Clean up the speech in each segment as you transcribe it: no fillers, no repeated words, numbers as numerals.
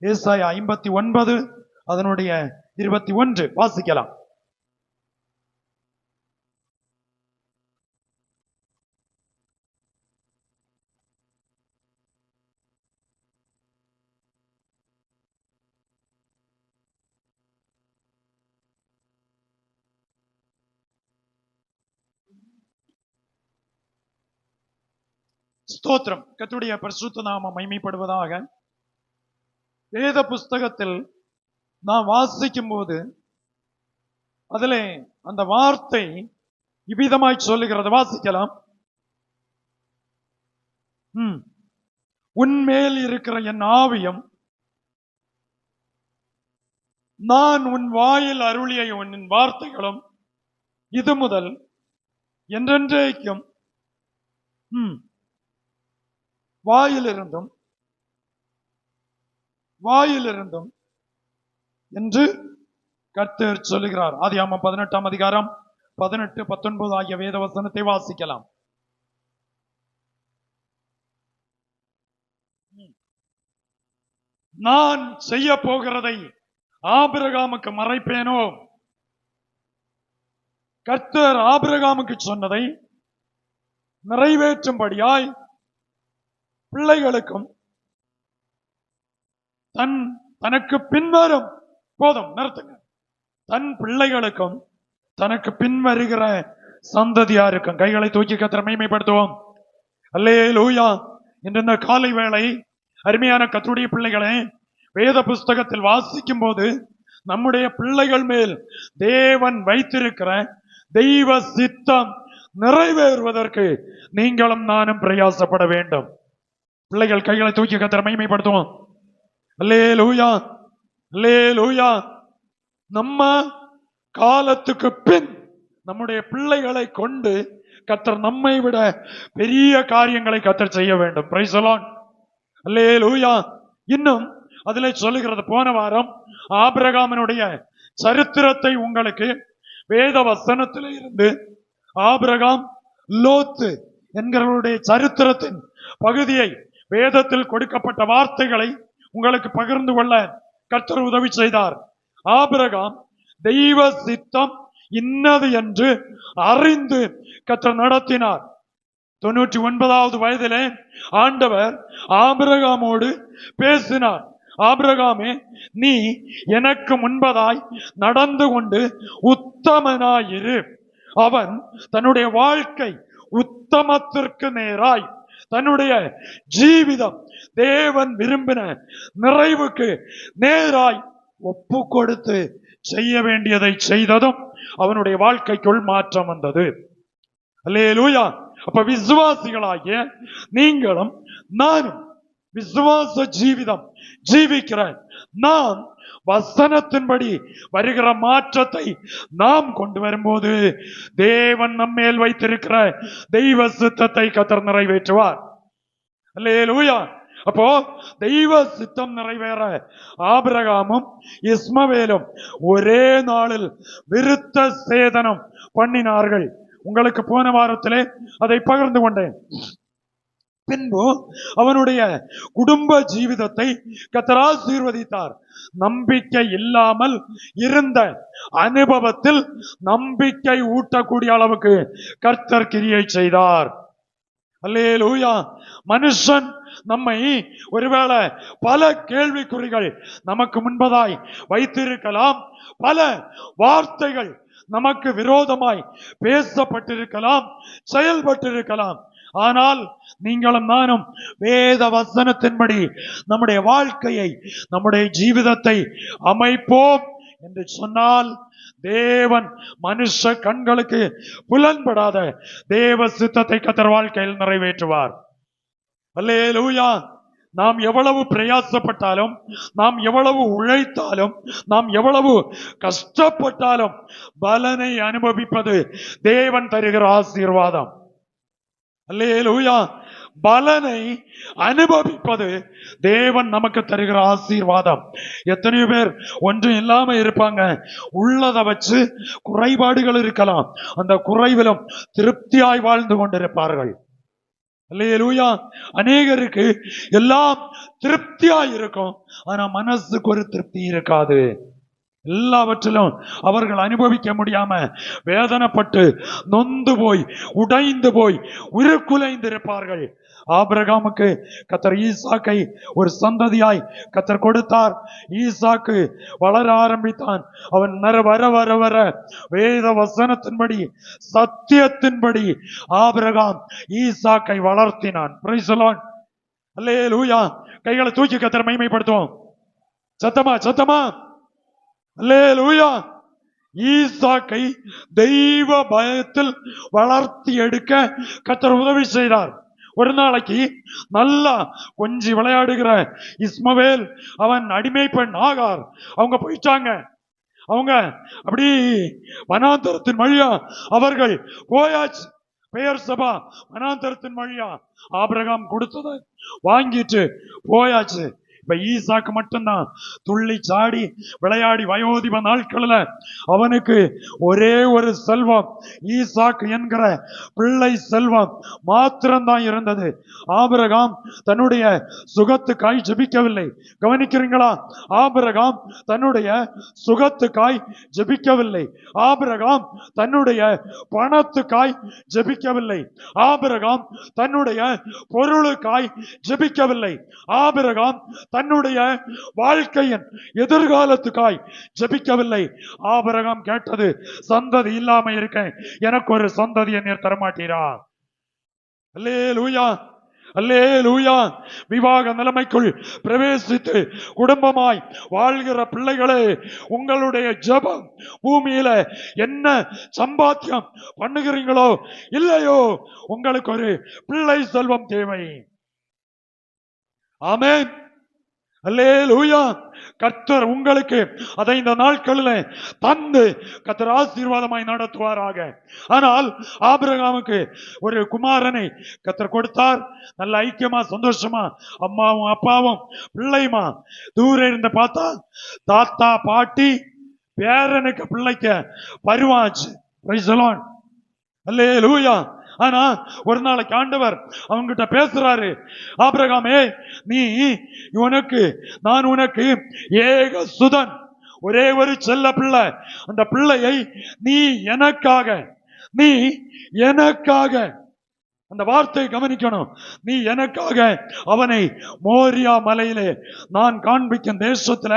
ஏசாயா 59 அதனுடைய 21 வாசிக்கலாம். ஸ்தோத்திரம். கர்த்தருடைய பரிசுத்த நாமம் மகிமைப்படுவதாக. வேத புஸ்தகத்தில் நாம் வாசிக்கும் போது அதிலே அந்த வார்த்தை இவ்விதமாய் சொல்லுகிறது. வாசிக்கலாம். உன்மேல் இருக்கிற என் ஆவியும் நான் உன் வாயில் அருளிய உன் வார்த்தைகளும் இது முதல் என்றென்றைக்கும் வாயிலிருந்தும் என்று கர்த்தர் சொல்லுகிறார். ஆதியாகமம் 18ஆம் அதிகாரம் 18, 19 ஆகிய வேத வசனத்தை வாசிக்கலாம். நான் செய்ய போகிறதை ஆபிரகாமுக்கு மறைப்பேனோ? கர்த்தர் ஆபிரகாமுக்கு சொன்னதை நிறைவேற்றும்படியாய் பிள்ளைகளுக்கும் தனக்கு பின்வரும் போதும் நிறுத்துங்க. தன் பிள்ளைகளுக்கும் தனக்கு பின்வருகிற சந்ததியாருக்கும் கைகளை தூக்கி கர்த்தரை மகிமைப்படுத்துவோம். அல்லேலூயா. இன்று இந்த காலை வேளை அருமையான கர்த்தருடைய பிள்ளைகளே, வேத புஸ்தகத்தில் வாசிக்கும் போது நம்முடைய பிள்ளைகள் மேல் தேவன் வைத்திருக்கிற தெய்வ சித்தம் நிறைவேறுவதற்கு நீங்களும் நானும் பிரயாசப்பட வேண்டும். பிள்ளைகள் கைகளை தூக்கி கர்த்தரை மகிமைப்படுத்துவோம். அல்லேலூயா, அல்லேலூயா. நம்ம காலத்துக்கு பின் நம்முடைய பிள்ளைகளை கொண்டு கர்த்தர் நம்மை விட பெரிய காரியங்களை கர்த்தர் செய்ய வேண்டும். Praise the Lord. அல்லேலூயா. இன்னும் அதிலே சொல்லுகிறது, போன வாரம் ஆபிரகாமினுடைய சரித்திரத்தை உங்களுக்கு வேத வசனத்திலே இருந்து ஆபிரகாம் லோத்து என்கிறவருடைய சரித்திரத்தின் பகுதியை வேதத்தில் கொடுக்கப்பட்ட வார்த்தைகளை உங்களுக்கு பகிர்ந்து கொள்ள கர்த்தர் உதவி செய்தார். ஆபிரகாம் தெய்வ சித்தம் இன்னது என்று அறிந்து கர்த்தர் நடத்தினார். 99வது வயதிலே ஆண்டவர் ஆபிரகாமோடு பேசினார். ஆபிரகாமே, நீ எனக்கு முன்பதாய் நடந்து கொண்டு உத்தமனாயிரு. அவன் தன்னுடைய வாழ்க்கை உத்தமத்திற்கு நேராய், தன்னுடைய ஜீவிதம் தேவன் விரும்பின நிறைவுக்கு நேராய் ஒப்பு கொடுத்து செய்ய வேண்டியதை செய்ததும் அவனுடைய வாழ்க்கைக்குள் மாற்றம் வந்தது. அல்லேலூயா. அப்ப விசுவாசிகளாகிய நீங்களும் நானும் விசுவாச ஜீவிதம் ஜீவிக்கிற நாம் வசனத்தின்படி வருகிற மாற்றத்தை நாம் கொண்டு வரும்போது தேவன் நம்மேல் வைத்திருக்கிற தெய்வ சித்தத்தை கர்த்தர் நிறைவேற்றுவார். அல்லேலூயா. அப்போ தெய்வ சித்தம் நிறைவேற ஆபிரகாமும் இஸ்மவேலும் ஒரே நாளில் விருத்த சேதனம் பண்ணினார்கள். உங்களுக்கு போன வாரத்திலே அதை பகிர்ந்து கொண்டேன். பின்பு அவனுடைய குடும்ப ஜீவிதத்தை கர்த்தர் ஆசீர்வதித்தார். நம்பிக்கை இல்லாமல் இருந்த அனுபவத்தில் நம்பிக்கை ஊட்டக்கூடிய அளவுக்கு கர்த்தர் கிரியை செய்தார். அல்லேலூயா. மனுஷன் நம்மை ஒருவேளை பல கேள்விக்குறிகள் நமக்கு முன்பதாய் வைத்திருக்கலாம், பல வார்த்தைகள் நமக்கு விரோதமாய் பேசப்பட்டிருக்கலாம், செயல்பட்டிருக்கலாம். ஆனால் நீங்களும் நானும் வேத வசனத்தின்படி நம்முடைய வாழ்க்கையை, நம்முடைய ஜீவிதத்தை அமைப்போம் என்று சொன்னால் தேவன் மனுஷ கண்களுக்கு புலன்படாத தேவ சித்தத்தை கர்த்தர் வாழ்க்கையில் நிறைவேற்றுவார். அல்லேலூயா. நாம் எவ்வளவு பிரயாசப்பட்டாலும், நாம் எவ்வளவு உழைத்தாலும், நாம் எவ்வளவு கஷ்டப்பட்டாலும் பலனை அனுபவிப்பது தேவன் தருகிற ஆசீர்வாதம். அல்லேலூயா. பலனை அனுபவிப்பது தேவன் நமக்கு தருகிற ஆசீர்வாதம். எத்தனையோ பேர் ஒன்றும் இல்லாம இருப்பாங்க, உள்ளதை வச்சு குறைபாடுகள் இருக்கலாம், அந்த குறைவிலும் திருப்தியாய் வாழ்ந்து கொண்டிருப்பார்கள். அல்லேலூயா. அநேகருக்கு எல்லாம் திருப்தியா இருக்கும், ஆனா மனசுக்கு ஒரு திருப்தி இருக்காது. எல்லாவற்றிலும் அவர்கள் அனுபவிக்க முடியாம வேதனைப்பட்டு நொந்து போய் உடைந்து போய் உருக்குலைந்திருப்பார்கள். ஆபிரகாமுக்கு கர்த்தர் ஈசாக்கை ஒரு சந்ததியாய் கர்த்தர் கொடுத்தார். ஈசாக்கு வளர ஆரம்பித்தான். அவன் வர வர வர வேத வசனத்தின்படி சத்தியத்தின்படி ஆபிரகாம் ஈசாக்கை வளர்த்தினான். Price the Lord. அல்லேலூயா. கைகளை தூக்கி கர்த்தர் மகிமைப்படுத்துவோம். சத்தமா சத்தமா அல்லேலூயா. ஈசாக்கை தெய்வ பயத்தில் வளர்த்தி எடுக்க கர்த்தர் உதவி செய்தார். ஒரு நாளைக்கு நல்லா கொஞ்சி விளையாடுகிற இஸ்மவேல், அவன் அடிமை பெண் ஆகார், அவங்க போயிட்டாங்க. அவங்க அப்படி வனாந்தரத்தின் வழியா அவர்கள் போயாச்சு. பெயர் சபா வனாந்தரத்தின் வழியா ஆபிரகாம் கொடுத்ததை வாங்கிட்டு போயாச்சு. இப்ப ஈசாக்கு மட்டும்தான் துள்ளி சாடி விளையாடி வயோதிப நாட்களில் அவனுக்கு ஒரே ஒரு செல்வம், ஈசாக்கு என்கிற பிள்ளை செல்வம் மாத்திரம்தான் இருந்தது. ஆபிரகாம் தன்னுடைய சுகத்துக்காய் ஜெபிக்கவில்லை. கவனிக்கிறீங்களா? ஆபிரகாம் தன்னுடைய சுகத்துக்காய் ஜெபிக்கவில்லை. ஆபிரகாம் தன்னுடைய பணத்துக்காய் ஜெபிக்கவில்லை. ஆபிரகாம் தன்னுடைய பொருளுக்காய் ஜெபிக்கவில்லை. ஆபிரகாம் தன்னுடைய வாழ்க்கையின் எதிர்காலத்துக்காய் ஜெபிக்கவில்லை. ஆபிரகாம் கேட்டது, சந்ததி இல்லாம இருக்கேன், எனக்கு ஒரு சந்ததியை நீர் தரமாட்டீரா? அல்லேலூயா அல்லேலூயா. விவாக நிலைமைக்குள் பிரவேசித்து குடும்பமாய் வாழ்கிற பிள்ளைகளே, உங்களுடைய ஜெபம் பூமியில என்ன சம்பாத்தியம் பண்ணுகிறீங்களோ இல்லையோ, உங்களுக்கு ஒரு பிள்ளை செல்வம் தேவை. ஆமென். அல்லேலூயா. கர்த்தர் உங்களுக்கு அதை இந்த நாட்களில் தந்து கர்த்தர் ஆசீர்வாதமாய் நடத்துவாராக. ஆனால் ஆபிரகாமுக்கு ஒரு குமாரனை கர்த்தர் கொடுத்தார். நல்ல ஐக்கியமா சந்தோஷமா அம்மாவும் அப்பாவும் பிள்ளையுமா தூர இருந்து பார்த்தா தாத்தா பாட்டி பேரனுக்கு பிள்ளைக்கு பருவாச்சு. Price the Lord. அல்லேலூயா. ஆனா ஒரு நாளைக்கு ஆண்டவர் அவங்கிட்ட பேசுறாரு, ஆபிரகாமே, நீ நான் உனக்கு ஏக சுதன், ஒரே ஒரு செல்ல பிள்ளை, அந்த பிள்ளையை நீ எனக்காக அந்த வார்த்தையை கவனிக்கணும், நீ எனக்காக அவனை மோரியா மலையிலே, நான் காண்பிக்கும் தேசத்துல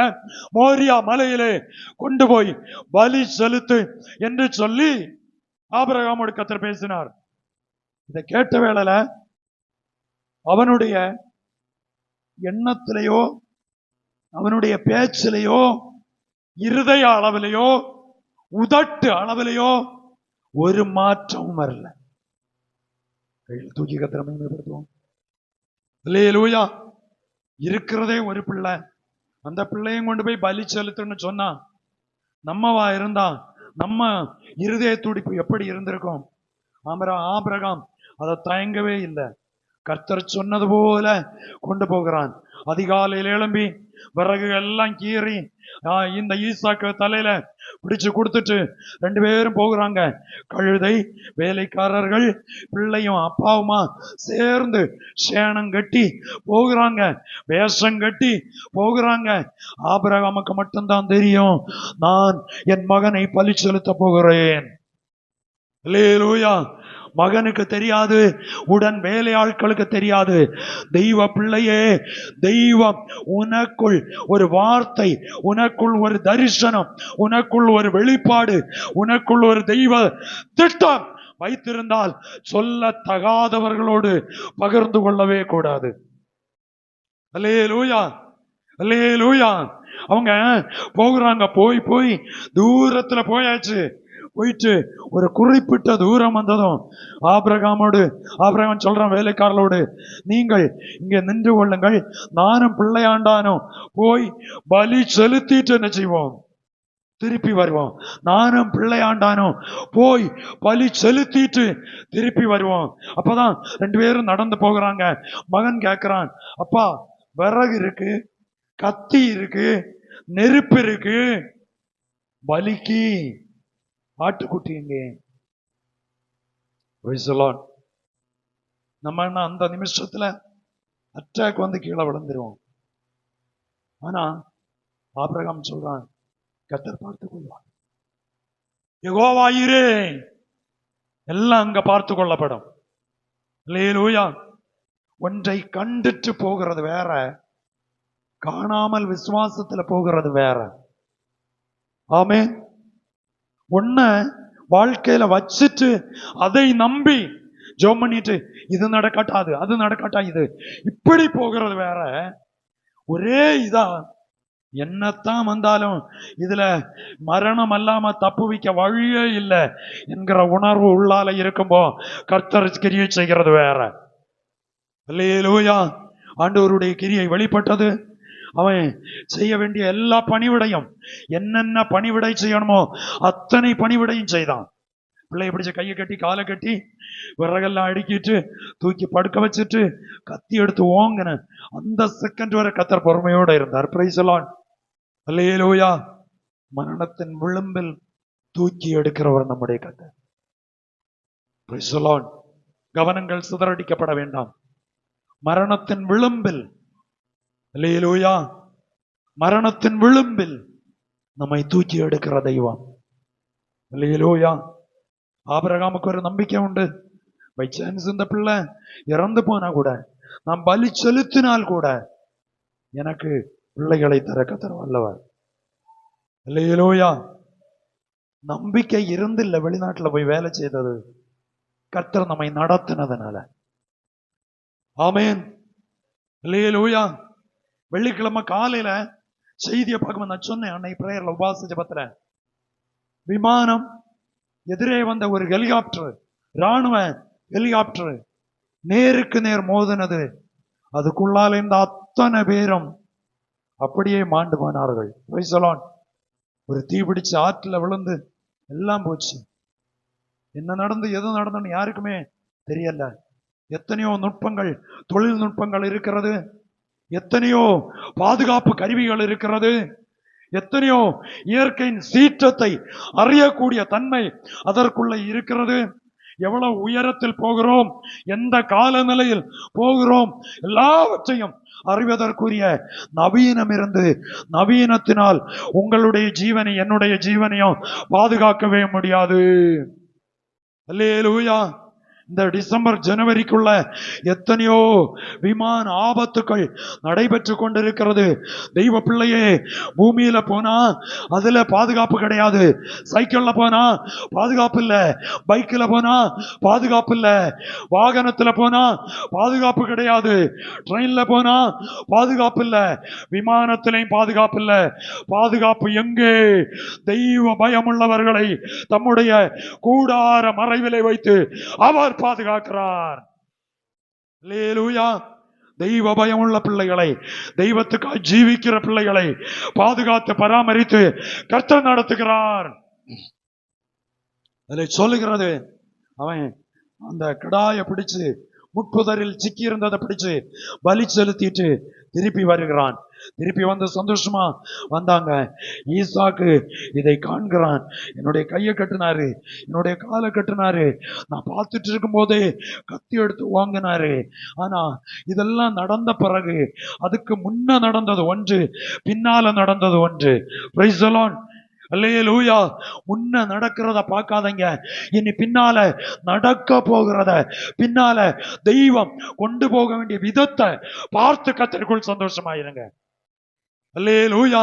மோரியா மலையிலே கொண்டு போய் பலி செலுத்து என்று சொல்லி ஆபிரகாமோடு கர்த்தர் பேசினார். இதை கேட்ட வேளையில அவனுடைய எண்ணத்திலேயோ அவனுடைய பேச்சிலேயோ இருதய அளவிலேயோ உதட்டு அளவிலேயோ ஒரு மாற்றமும் வரல. கையில் தூக்கி கர்த்தரை மகிமைப்படுத்துவோம். அல்லேலூயா. இருக்கிறதே ஒரு பிள்ளை, அந்த பிள்ளையும் கொண்டு போய் பலி செலுத்துன்னு சொன்னா நம்மவா இருந்தா நம்ம இருதய துடிப்பு எப்படி இருந்திருக்கும்? ஆபிரகாம் அதை தயங்கவே இல்லை. கர்த்தர் சொன்னது போல கொண்டு போகிறான். அதிகாலையில் எழும்பி விறகு எல்லாம் கீறி இந்த ஈசாக்கு தலையில பிடிச்சு கொடுத்துட்டு ரெண்டு பேரும் போகிறாங்க. கழுதை வேலைக்காரர்கள் பிள்ளையும் அப்பாவுமா சேர்ந்து சேணம் கட்டி போகிறாங்க, வேஷம் கட்டி போகிறாங்க. ஆபிரகாமுக்கு மட்டும்தான் தெரியும், நான் என் மகனை பலி செலுத்த போகிறேன். அல்லேலூயா. மகனுக்கு தெரியாது, உடன் வேலையாட்களுக்கு தெரியாது. தெய்வ பிள்ளையே, தெய்வம் உனக்குள் ஒரு வார்த்தை, உனக்குள் ஒரு தரிசனம், உனக்குள் ஒரு வெளிப்பாடு, உனக்குள் ஒரு தெய்வ திட்டம் வைத்திருந்தால் சொல்ல தகாதவர்களோடு பகிர்ந்து கொள்ளவே கூடாது. அல்லேலூயா அல்லேலூயா. அவங்க போகிறாங்க, போய் தூரத்துல போயாச்சு. போயிட்டு ஒரு குறிப்பிட்ட தூரம் வந்ததும் ஆபிரகாம் சொல்றான் வேலைக்காரர்களோடு, நீங்கள் இங்க நின்று கொள்ளுங்கள், நானும் பிள்ளையாண்டானும் போய் பலி செலுத்திட்டு என்ன செய்வோம், திருப்பி வருவோம். நானும் பிள்ளையாண்டானும் போய் பலி செலுத்திட்டு திருப்பி வருவோம். அப்பதான் ரெண்டு பேரும் நடந்து போகிறாங்க. மகன் கேட்கிறான், அப்பா விறகு இருக்கு, கத்தி இருக்கு, நெருப்பு இருக்கு, பலிக்கு ஆட்டுக்குட்டி எங்கே? நம்ம என்ன அந்த நிமிஷத்துல அட்டாக் வந்து கீழே விழுந்துருவோம். ஆனா ஆபிரகாம் சொல்றான், கர்த்தர் பார்த்துக் கொள்வார், யெகோவாயிரே, எல்லாம் அங்க பார்த்து கொள்ளப்படும். அல்லேலூயா. ஒன்றை கண்டுட்டு போகிறது வேற, காணாமல் விசுவாசத்துல போகிறது வேற. ஆமென். ஒன்ன வாழ்க்கையில வச்சுட்டு அதை நம்பி ஜெபம் பண்ணிட்டு இது நடக்காட்டாது அது நடக்காட்டா இது இப்படி போகிறது வேற. ஒரே இதா என்னத்தான் வந்தாலும் இதுல மரணம் அல்லாம தப்பு வைக்க வழியே இல்லை என்கிற உணர்வு உள்ளால இருக்கும்போ கர்த்தர் கிரியை செய்கிறது வேற. அல்லேலூயா. ஆண்டவருடைய கிரியை வெளிப்பட்டது. அவன் செய்ய வேண்டிய எல்லா பணிவிடையும், என்னென்ன பணிவிடை செய்யணுமோ அத்தனை பணிவிடையும் செய்தான். பிள்ளைய பிடிச்ச கையை கட்டி காலை கட்டி விறகெல்லாம் அடுக்கிட்டு தூக்கி படுக்க வச்சுட்டு கத்தி எடுத்து ஓங்கின அந்த செகண்ட் வரை கர்த்தர் பொறுமையோட இருந்தார். Praise the Lord. அல்லேலூயா. மரணத்தின் விளிம்பில் தூக்கி எடுக்கிறவர் நம்முடைய கர்த்தர். Price the Lord. கவனங்கள் சிதறடிக்கப்பட வேண்டாம். மரணத்தின் விளிம்பில், அல்லேலூயா, மரணத்தின் விளிம்பில் நம்மை தூக்கி எடுக்கிற தெய்வம். அல்லேலூயா. ஆபிரகாமுக்கு ஒரு நம்பிக்கை உண்டு. பை சான்ஸ் இந்த பிள்ளை இறந்து போனா கூட, நான் பலி செலுத்தினால் கூட எனக்கு பிள்ளைகளை திறக்க தர வல்லவர். அல்லேலூயா. நம்பிக்கை இருந்து இல்ல வெளிநாட்டுல போய் வேலை செய்தது, கர்த்தர் நம்மை நடத்தினதுனால. ஆமென். அல்லேலூயா. வெள்ளிக்கிழமை காலையில செய்தியை பார்க்கும்போது நான் சொன்னேன், அன்னை பிரேயர்ல உபாச ஜெபத்துல, விமானம் எதிரே வந்த ஒரு ஹெலிகாப்டர், ராணுவ ஹெலிகாப்டர் நேருக்கு நேர் மோதினது. அதுக்குள்ளால இருந்த அத்தனை பேரும் அப்படியே மாண்டு போனார்கள். Price the Lord. ஒரு தீ பிடிச்சு ஆற்றுல விழுந்து எல்லாம் போச்சு. என்ன நடந்து எது நடந்ததுன்னு யாருக்குமே தெரியல. எத்தனையோ நுட்பங்கள், தொழில்நுட்பங்கள் இருக்கிறது, எத்தனையோ பாதுகாப்பு கருவிகள் இருக்கிறது, எத்தனையோ இயற்கையின் சீற்றத்தை அறியக்கூடிய தன்மை அதற்குள்ள இருக்கிறது. எவ்வளவு உயரத்தில் போகிறோம், எந்த காலநிலையில் போகிறோம், எல்லாவற்றையும் அறிவதற்குரிய நவீனம் இருந்து, நவீனத்தினால் உங்களுடைய ஜீவனை என்னுடைய ஜீவனையும் பாதுகாக்கவே முடியாது. அல்லேலூயா. இந்த டிசம்பர் ஜனவரிக்குள்ள எத்தனையோ விமான ஆபத்துக்கள் நடைபெற்று கொண்டிருக்கிறது. தெய்வ பிள்ளையே, பூமியில போனா அதுல பாதுகாப்பு கிடையாது, சைக்கிள்ல போனா பாதுகாப்பு இல்ல, பைக்ல போனா பாதுகாப்பு இல்ல, வாகனத்துல போனா பாதுகாப்பு கிடையாது, ட்ரெயின்ல போனா பாதுகாப்பு இல்ல, விமானத்திலையும் பாதுகாப்பு இல்ல. பாதுகாப்பு எங்கே? தெய்வ பயமுள்ளவர்களை தம்முடைய கூடார மறைவிலை வைத்து அவர் பாதுகாக்கிறார். அல்லேலூயா. தெய்வ பயமுள்ள பிள்ளைகளை, தெய்வத்துக்காக ஜீவிக்கிற பிள்ளைகளை பாதுகாத்து பராமரித்து கர்த்தர் நடத்துகிறார். அதில் சொல்லுகிறது, அவன் அந்த கடாயை பிடிச்சு முட்புதரில் சிக்கி இருந்ததை பிடிச்சு பலி செலுத்திட்டு திருப்பி வருகிறான். திருப்பி வந்து சந்தோஷமா வந்தாங்க. ஈசாக்கு இதை காண்கிறான். என்னுடைய கையை கட்டினாரு, என்னுடைய காலை கட்டினாரு, நான் பார்த்துட்டு இருக்கும் போதே கத்தி எடுத்து வாங்கினாரு. ஆனா இதெல்லாம் நடந்த பிறகு அதுக்கு முன்ன நடந்தது ஒன்று, பின்னால நடந்தது ஒன்று. Praise the Lord. அல்லேலூயா. முன்ன நடக்கிறத பார்க்காதீங்க, இனி பின்னால நடக்க போகிறத, பின்னால தெய்வம் கொண்டு போக வேண்டிய விதத்தை பார்த்து கர்த்தருக்குள் சந்தோஷமாயிருங்க. அல்லேலூயா.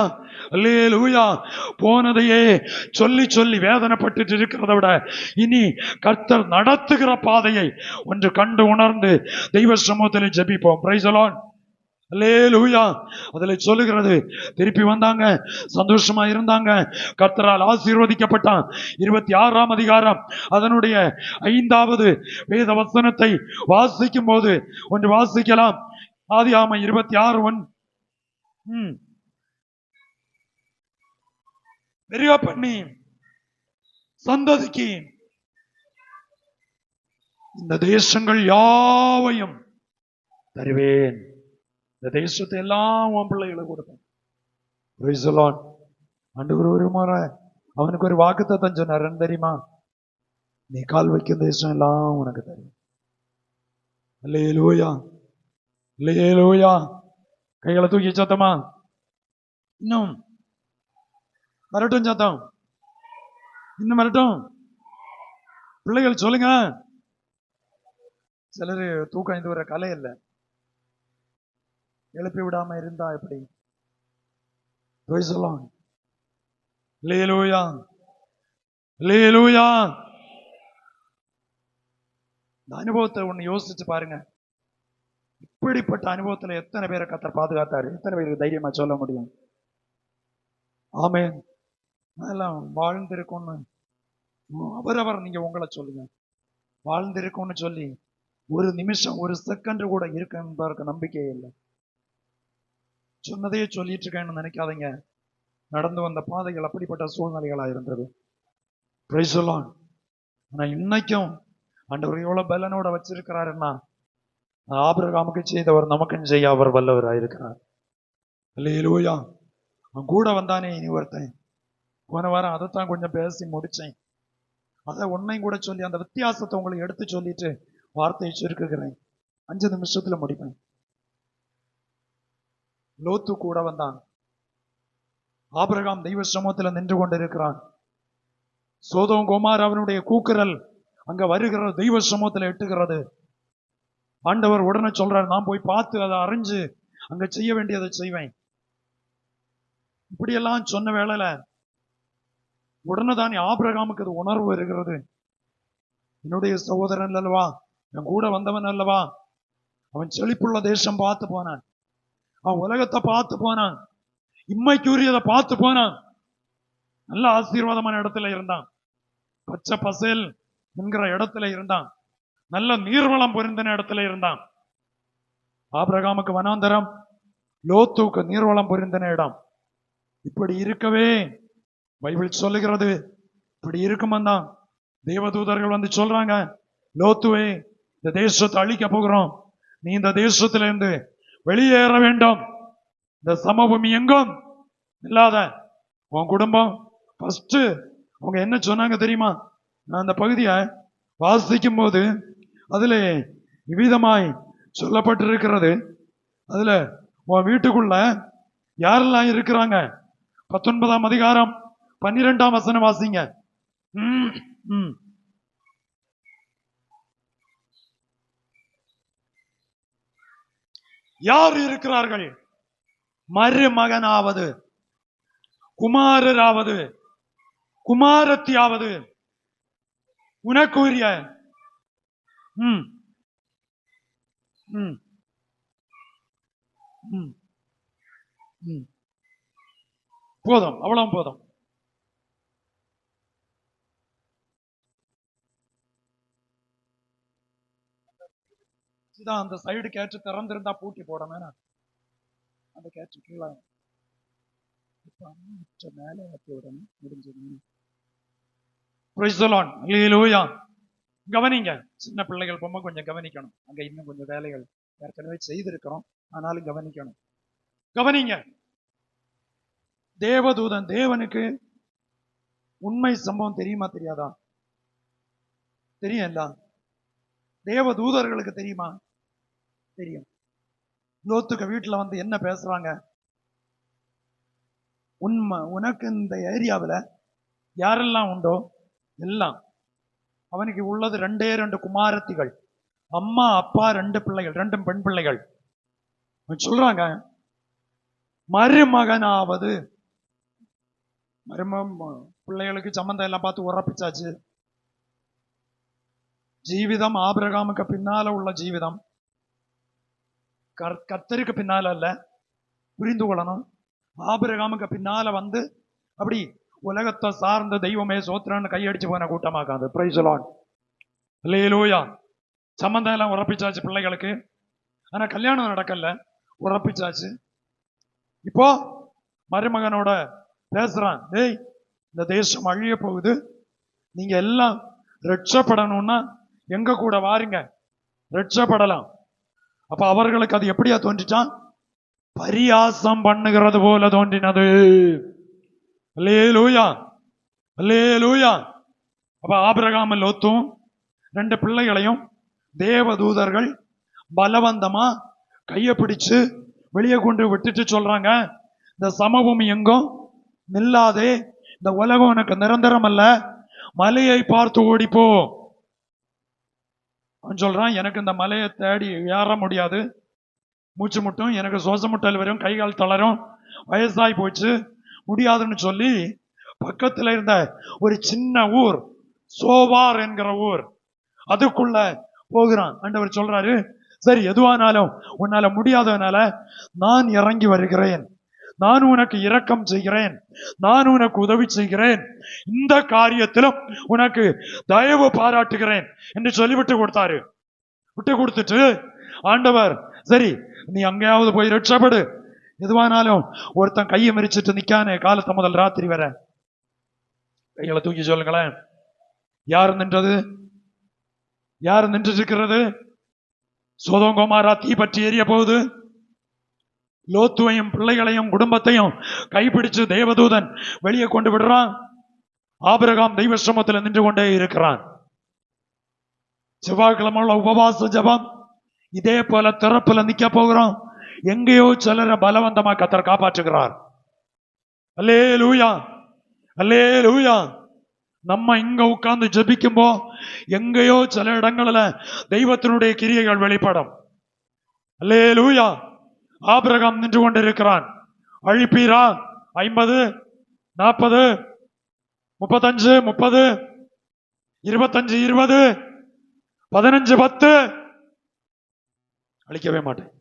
அல்லேலூயா. போனதையே சொல்லி சொல்லி வேதனைப்பட்டு இருக்கிறத விட இனி கர்த்தர் நடத்துகிற பாதையை ஒன்று கண்டு உணர்ந்து தெய்வ சமூகத்தில் ஜெபிப்போம். Praise the Lord. அல்லேலூயா. அதுல சொல்லுகிறது, திருப்பி வந்தாங்க, சந்தோஷமா இருந்தாங்க, கர்த்தரால் ஆசீர்வதிக்கப்பட்டான். 26ஆம் அதிகாரம் அதனுடைய 5வது வேத வசனத்தை வாசிக்கும் போது ஒன்று வாசிக்கலாம். ஆதியாகமம் 26:1. பெரிய பண்ணி சந்ததிக்கு இந்த தேசங்கள் யாவையும் தருவேன், இந்த தேசத்தை எல்லாம் உன் பிள்ளைகளுக்கு கொடுப்பேன். Price the Lord. ஆண்டவர் ஒரு முறை அவனுக்கு ஒரு வாக்குத்தத்தம் சொன்னார், தெரியுமா? நீ கால் வைக்கும் தேசம் எல்லாம் உனக்கு தரும். அல்லேலூயா, அல்லேலூயா. கைகளை தூக்கி சத்தமா இன்னும் வரட்டும், சத்தம் இன்னும் வரட்டும். பிள்ளைகள் சொல்லுங்க. சிலரு தூக்கம் இது ஒரு கலை இல்லை, எழுப்பி விடாம இருந்தா எப்படி? சொல்லலாம். அல்லேலூயா, அல்லேலூயா. இந்த அனுபவத்தை ஒண்ணு யோசிச்சு பாருங்க. இப்படிப்பட்ட அனுபவத்துல எத்தனை பேரை கர்த்தர் பாதுகாத்தாரு? எத்தனை பேருக்கு தைரியமா சொல்ல முடியும்? ஆமென். அதெல்லாம் வாழ்ந்திருக்கும்னு அவரவர் நீங்க உங்களை சொல்லுங்க. வாழ்ந்திருக்கும்னு சொல்லி ஒரு நிமிஷம் ஒரு செகண்ட் கூட இருக்குன்னு நம்பிக்கையே இல்லை. சொன்னதையே சொல்லிட்டு இருக்கேன்னு நினைக்காதீங்க. நடந்து வந்த பாதைகள் அப்படிப்பட்ட சூழ்நிலைகளா இருந்தது. Price the Lord. ஆனா இன்னைக்கும் ஆண்டவர் எவ்வளவு பலனோட வச்சிருக்கிறாருன்னா, ஆபிரகாமுக்கு செய்தவர் நமக்கும் செய்ய அவர் வல்லவராயிருக்கிறார். அல்லேலூயா. அவன் கூட வந்தானே இனி ஒருத்தன். போன வாரம் அதைத்தான் கொஞ்சம் பேசி முடிச்சேன். அதை ஒன்னையும் கூட சொல்லி அந்த வித்தியாசத்தை உங்களுக்கு எடுத்து சொல்லிட்டு வார்த்தையை சுருக்குகிறேன். 5 நிமிஷத்துல முடிப்பேன். லோத்து கூட வந்தான். ஆபிரகாம் தெய்வ சமூகத்தில் நின்று கொண்டிருக்கிறான். சோதோம் கோமார் அவனுடைய கூக்குரல் அங்க வருகிறது, தெய்வ சமூகத்தில் எட்டுகிறது. ஆண்டவர் உடனே சொல்றார், நான் போய் பார்த்து அதை அறிஞ்சு அங்க செய்ய வேண்டியதை செய்வேன். இப்படியெல்லாம் சொன்ன வேளையில உடனே தான் ஆபிரகாமுக்கு அது உணர்வு வருகிறது. என்னுடைய சகோதரன் அல்லவா, என் கூட வந்தவன் அல்லவா, அவன் செழிப்புள்ள தேசம் பார்த்து போனான், அவன் உலகத்தை பார்த்து போனான், இம்மைக்குரியதை பார்த்து போனான், நல்ல ஆசீர்வாதமான இடத்துல இருந்தான், பச்சை பசேல் என்கிற இடத்துல இருந்தான், நல்ல நீர்வளம் பொருந்தின இடத்துல இருந்தான். ஆபிரகாமுக்கு வனாந்தரம், லோத்துக்கு நீர்வளம் பொருந்தின இடம். இப்படி இருக்கவே பைபிள் சொல்லுகிறது. இப்படி இருக்குமாதான் தேவதூதர்கள் வந்து சொல்றாங்க, லோத்துவே இந்த தேசத்தை அழிக்க போகிறோம், நீ இந்த தேசத்துல இருந்து வெளியேற வேண்டும், இந்த சமபூமி எங்கும் இல்லாத உன் குடும்பம். ஃபர்ஸ்ட் அவங்க என்ன சொன்னாங்க தெரியுமா? நான் அந்த பகுதியை வாசிக்கும் போது அதுல இவ்விதமாய் சொல்லப்பட்டிருக்கிறது. அதுல உன் வீட்டுக்குள்ள யாரெல்லாம் இருக்கிறாங்க? 19ஆம் அதிகாரம் 12ஆம் வசனம் வாசிங்க. யார் இருக்கிறார்கள்? மருமகனாவது, குமாரராவது, குமாரத்தியாவது உனக்குரிய போதும், அவ்வளவு போதும். அந்த சைடு கேட்டு திறந்திருந்தா பூட்டி போடணும். அந்த கேட்டு கீழே மேலே வச்சு விடணும். முடிஞ்சது. கவனிங்க, சின்ன பிள்ளைகள் பொம்மை கொஞ்சம் கவனிக்கணும். அங்க இன்னும் கொஞ்சம் வேலைகள் ஏற்கனவே செய்திருக்கிறோம், ஆனாலும் கவனிக்கணும். கவனிங்க, தேவதூதன், தேவனுக்கு உண்மை சம்பவம் தெரியுமா தெரியாதா? தெரியும். தேவதூதர்களுக்கு தெரியுமா? தெரியும். லோத்துக்கு வீட்டுல வந்து என்ன பேசுறாங்க? உண்மை, உனக்கு இந்த ஏரியாவில் யாரெல்லாம் உண்டோ எல்லாம், அவனுக்கு உள்ளது 2 குமாரத்திகள், அம்மா அப்பா 2 பிள்ளைகள், 2 பெண் பிள்ளைகள். சொல்றாங்க, மருமகனாவது, பிள்ளைகளுக்கு சம்பந்தம் எல்லாம் பார்த்து உறப்பிச்சாச்சு. ஜீவிதம் ஆபிரகாமுக்கு பின்னால உள்ள ஜீவிதம், கர்த்தருக்கு பின்னால அல்ல, புரிந்து கொள்ளணும். ஆபிரகாமுக்கு பின்னால வந்து அப்படி உலகத்தை சார்ந்த தெய்வமே சோத்திரன்னு கையடிச்சு போன கூட்டமாக்காது. பிரைஸ் தி லார்ட், அல்லேலூயா. சம்பந்தம் எல்லாம் உறப்பிச்சாச்சு பிள்ளைகளுக்கு, ஆனா கல்யாணம் நடக்கல, உறப்பிச்சாச்சு. இப்போ மருமகனோட பேசுறான், டேய் இந்த தேசம் அழிய போகுது, நீங்க எல்லாம் ரட்சப்படணும்னா எங்க கூட வாருங்க, ரட்சப்படலாம். அப்ப அவர்களுக்கு அது எப்படியா தோன்றிச்சான்? பரியாசம் பண்ணுகிறது போல தோன்றினது. அல்லேலூயா, அல்லேலூயா. அப்ப ஆபிரகாம் லோத்தும் 2 பிள்ளைகளையும் தேவதூதர்கள் பலவந்தமா கைய பிடிச்சு வெளியே கொண்டு விட்டுட்டு சொல்றாங்க, இந்த சமபூமி எங்கும் நில்லாதே, இந்த உலகம் உனக்கு நிரந்தரம் அல்ல, மலையை பார்த்து ஓடிப்போ. அவன் சொல்றான், எனக்கு இந்த மலையை தேடி ஏற முடியாது, மூச்சு முட்டும், எனக்கு சுவாசமுட்டல் வரும், கைகால் தளரும், வயசாய் போச்சு, முடியாதுன்னு சொல்லி பக்கத்துல இருந்த ஒரு சின்ன ஊர் சோவார் என்கிற ஊர் அதுக்குள்ள போகிறான். ஆண்டவர் சொல்றாரு, சரி எதுவானாலும் உன்னால முடியாதனால நான் இறங்கி வருகிறேன், நான் உனக்கு இரக்கம் செய்கிறேன், நான் உனக்கு உதவி செய்கிறேன், இந்த காரியத்திலும் உனக்கு தயவு பாராட்டுகிறேன் என்று சொல்லி விட்டு கொடுத்தாரு. விட்டு கொடுத்துட்டு ஆண்டவர், சரி நீ அங்கேயாவது போய் ரட்சப்படு, எதுவானாலும் ஒருத்தன் கையை மறிச்சிட்டு நிக்கானே காலத்தை முதல் ராத்திரி வர. கைகளை தூக்கி சொல்லுங்களேன், யார் நின்றது? யார் நின்று இருக்கிறது? சோதோம் கோமாரா தீ பற்றி எரிய போகுது. லோத்துவையும் பிள்ளைகளையும் குடும்பத்தையும் கைப்பிடிச்சு தேவதூதன் வெளியே கொண்டு விடுறான். ஆபிரகாம் தெய்வ சிரமத்தில் நின்று கொண்டே இருக்கிறான். செவ்வாய்க்கிழமை உபவாச ஜபம் இதே போல திறப்புல நிக்க போகிறோம். எங்கேயோ சிலரை பலவந்தமா கர்த்தர் காப்பாற்றுகிறார். அல்லேலூயா, அல்லேலூயா. நம்ம இங்க உட்கார்ந்து ஜெபிக்கும்போ எங்கேயோ சில இடங்கள்ல தெய்வத்தினுடைய கிரியைகள் வெளிப்படும். அல்லேலூயா. ஆபிரகாம் நின்று கொண்டிருக்கிறான். அழிப்பீரா? 50, 40, 35, 30, 25, 20, 15, 10 அழிக்கவே மாட்டேன்.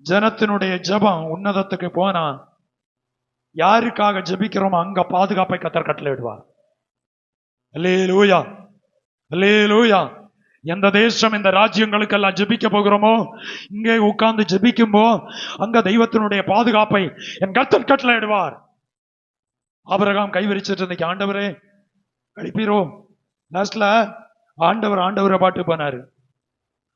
ஜனத்தினுடைய ஜபம் உன்னதத்துக்கு போனா யாருக்காக ஜபிக்கிறோமோ அங்க பாதுகாப்பை கர்த்தர் கட்டளையிடுவார். அல்லேலூயா, அல்லேலூயா. எந்த தேசம் இந்த ராஜ்யங்களுக்கெல்லாம் ஜபிக்க போகிறோமோ இங்கே உட்கார்ந்து ஜபிக்கும்போ அங்க தெய்வத்தினுடைய பாதுகாப்பை என் கர்த்தர் கட்டளையிடுவார். ஆபிரகாம் கைவிரிச்சிட்டு இன்னைக்கு ஆண்டவரே அழிப்பீரோ. லாஸ்ட்ல ஆண்டவரை பாட்டு போனாரு.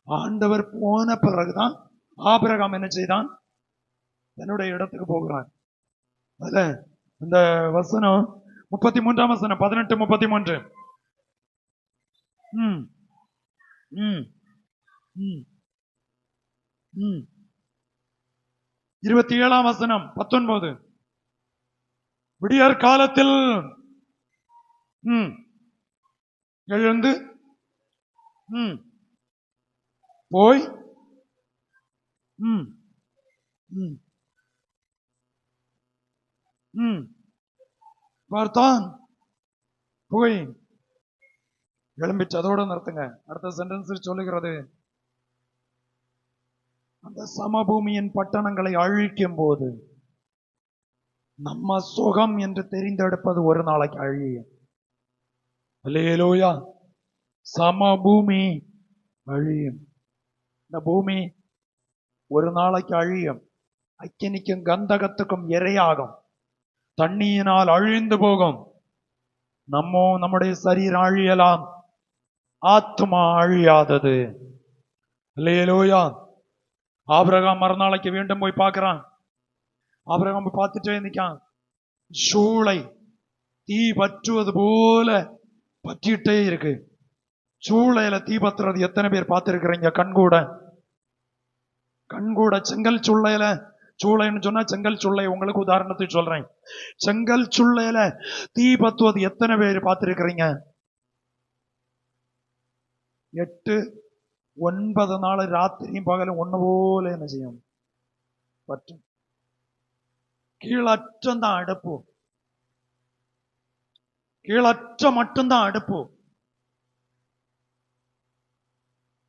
ஆண்டவர் போன பிறகுதான் ஆபிரகாம் என்ன செய்தான்? தன்னுடைய இடத்துக்கு போகிறான். அதுல இந்த வசனம் 33ஆம் வசனம் 18, 33. 27ஆம் வசனம் 19. விடியற் காலத்தில் எழுந்து போய் பார்த்தான். போய் எழும்பிச்சு. அதோட நிறுத்துங்க. அடுத்த சென்டென்ஸ் சொல்லுகிறது, அந்த சமபூமியின் பட்டணங்களை அழிக்கும் போது நம்ம சுகம் என்று தெரிந்தெடுப்பது ஒரு நாளைக்கு அழியும். அல்லேலூயா. சமபூமி அழியும். இந்த பூமி ஒரு நாளைக்கு அழியும். அக்கினிக்கும் கந்தகத்துக்கும் இரையாகும். தண்ணியினால் அழிந்து போகும். நம்முடைய சரீரம் அழியலாம், ஆத்மா அழியாதது. அல்லேலூயா. ஆபிரகாம் மறுநாளைக்கு மீண்டும் போய் பார்க்கிறான். ஆபிரகாம் போய் பார்த்துட்டே நிற்கான். சூளை தீ பற்றுவது போல பற்றிட்டே இருக்கு. சூளையில தீ பத்துறது எத்தனை பேர் பார்த்திருக்கிறீங்க? கண்கூட செங்கல் சூளையில, சூளைன்னு சொன்னா செங்கல் சூளை, உங்களுக்கு உதாரணத்துக்கு சொல்றேன். செங்கல் சூளையில தீ பத்துவது எத்தனை பேர் பார்த்திருக்கிறீங்க? 8, 9 நாள் ராத்திரியும் பகலும் ஒண்ணு போல என்ன செய்யும்? பற்றும். கீழற்றம் தான் அடுப்பு, கீழற்ற மட்டும்தான் அடுப்பு.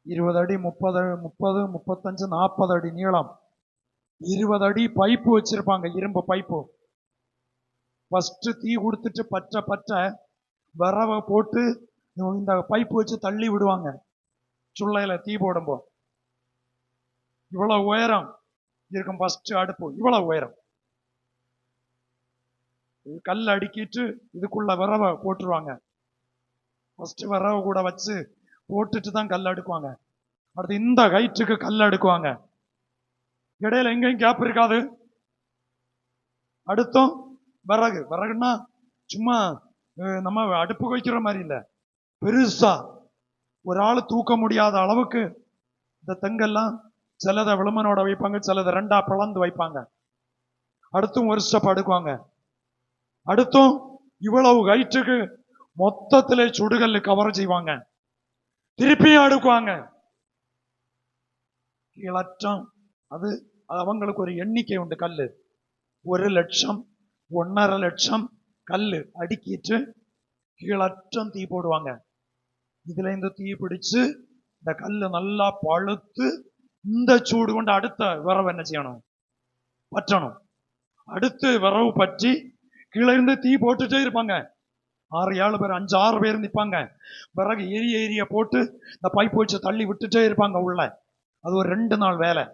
20 அடி 30, 35, 40 அடி நீளம், 20 அடி பைப்பு வச்சிருப்பாங்க, இரும்பு பைப்பு. ஃபர்ஸ்ட் தீ கொடுத்துட்டு பற்ற வரவை போட்டு இந்த பைப்பு வச்சு தள்ளி விடுவாங்க. சுள்ளையில தீ போடும்போ இவ்வளவு உயரம் இருக்கும் ஃபர்ஸ்ட் அடுப்பு. இவ்வளவு உயரம் கல் அடுக்கிட்டு இதுக்குள்ள வரவை போட்டுருவாங்க. ஃபர்ஸ்ட் வரவை கூட வச்சு போட்டுட்டு தான் கல் அடுக்குவாங்க. அடுத்து இந்த ஹைட்டுக்கு கல் அடுக்குவாங்க. இடையில எங்கேயும் கேப் இருக்காது. அடுத்தும் விறகுன்னா சும்மா நம்ம அடுப்பு வைக்கிற மாதிரி இல்லை, பெருசா ஒரு ஆள் தூக்க முடியாத அளவுக்கு இந்த தெங்கெல்லாம் சிலதை விளம்பனோட வைப்பாங்க, சிலதை 2ஆ பிளந்து வைப்பாங்க. அடுத்தும் ஒரு ஸ்டெப் அடுக்குவாங்க. அடுத்தும் இவ்வளவு ஹைட்டுக்கு மொத்தத்திலே சுடுகல்லு கவர் செய்வாங்க. திருப்பியும் அடுக்குவாங்க. கீழற்றம் அது அவங்களுக்கு ஒரு எண்ணிக்கை உண்டு. கல்லு 1,00,000 1,50,000 கல்லு அடுக்கிட்டு கீழற்றம் தீ போடுவாங்க. இதுல இருந்து தீ பிடிச்சு இந்த கல்லு நல்லா பழுத்து இந்த சூடு கொண்டு அடுத்த விரவு என்ன செய்யணும்? பற்றணும். அடுத்து விரவு பற்றி கீழே இருந்து தீ போட்டுட்டே இருப்பாங்க. 6-7 பேர் 5-6 பேர் நிற்பாங்க. விறகு எரிய போட்டு இந்த பைப் வச்சு தள்ளி விட்டுட்டே இருப்பாங்க உள்ள. அது ஒரு 2 நாள் வேலை.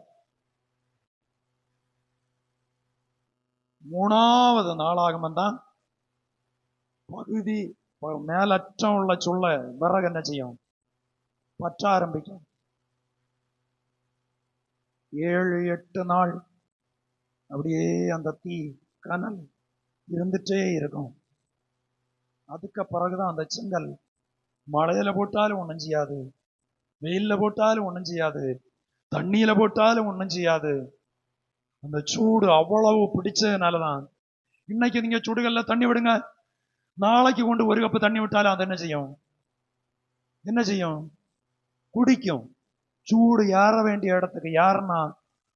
3ஆவது நாளாகும் தான் பகுதி மேலற்றம் உள்ள சொல்ல விறகு என்ன செய்யும்? பற்ற ஆரம்பிக்கும். 7-8 நாள் அப்படியே அந்த தீ கனல் இருந்துட்டே இருக்கும். அதுக்கு பிறகுதான் அந்த செங்கல் மழையில போட்டாலும் ஒண்ணும் செய்யாது, வெயில்ல போட்டாலும் ஒண்ணும் செய்யாது, தண்ணியில போட்டாலும் ஒண்ணும் செய்யாது. அந்த சூடு அவ்வளவு பிடிச்சதுனாலதான் இன்னைக்கு நீங்க சுடுகல்ல தண்ணி விடுங்க, நாளைக்கு கொண்டு 1 கப்பு தண்ணி விட்டாலும் அது என்ன செய்யும்? என்ன செய்யும்? குடிக்கும். சூடு ஏற வேண்டிய இடத்துக்கு யாருன்னா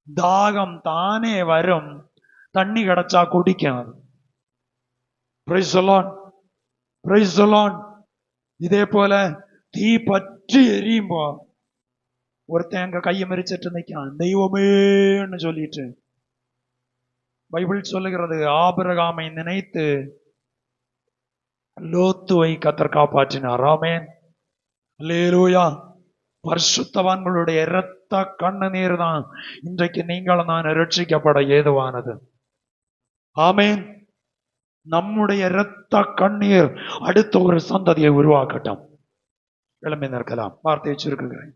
தாகம் தானே வரும். தண்ணி கிடைச்சா குடிக்கும். அது price the Lord, price the Lord. இதே போல தீ பற்றி எரியும்போ ஒருத்தன் எங்க கையை மறிச்சிட்டு நிற்கான், தெய்வமேன்னு சொல்லிட்டு. பைபிள் சொல்லுகிறது, ஆபிரகாமை நினைத்து லோத்துவை கர்த்தர் காப்பாற்றினார். ஆமென், அல்லேலூயா. பரிசுத்தவான்களுடைய இரத்த கண்ணீர் தான் இன்றைக்கு நீங்களும் நான் ரட்சிக்கப்பட ஏதுவானது. ஆமென். நம்முடைய இரத்த கண்ணீர் அடுத்த ஒரு சந்ததியை உருவாக்கட்டும். எழும்பி நிற்கலாம். வார்த்தையை சுருக்குகிறேன்.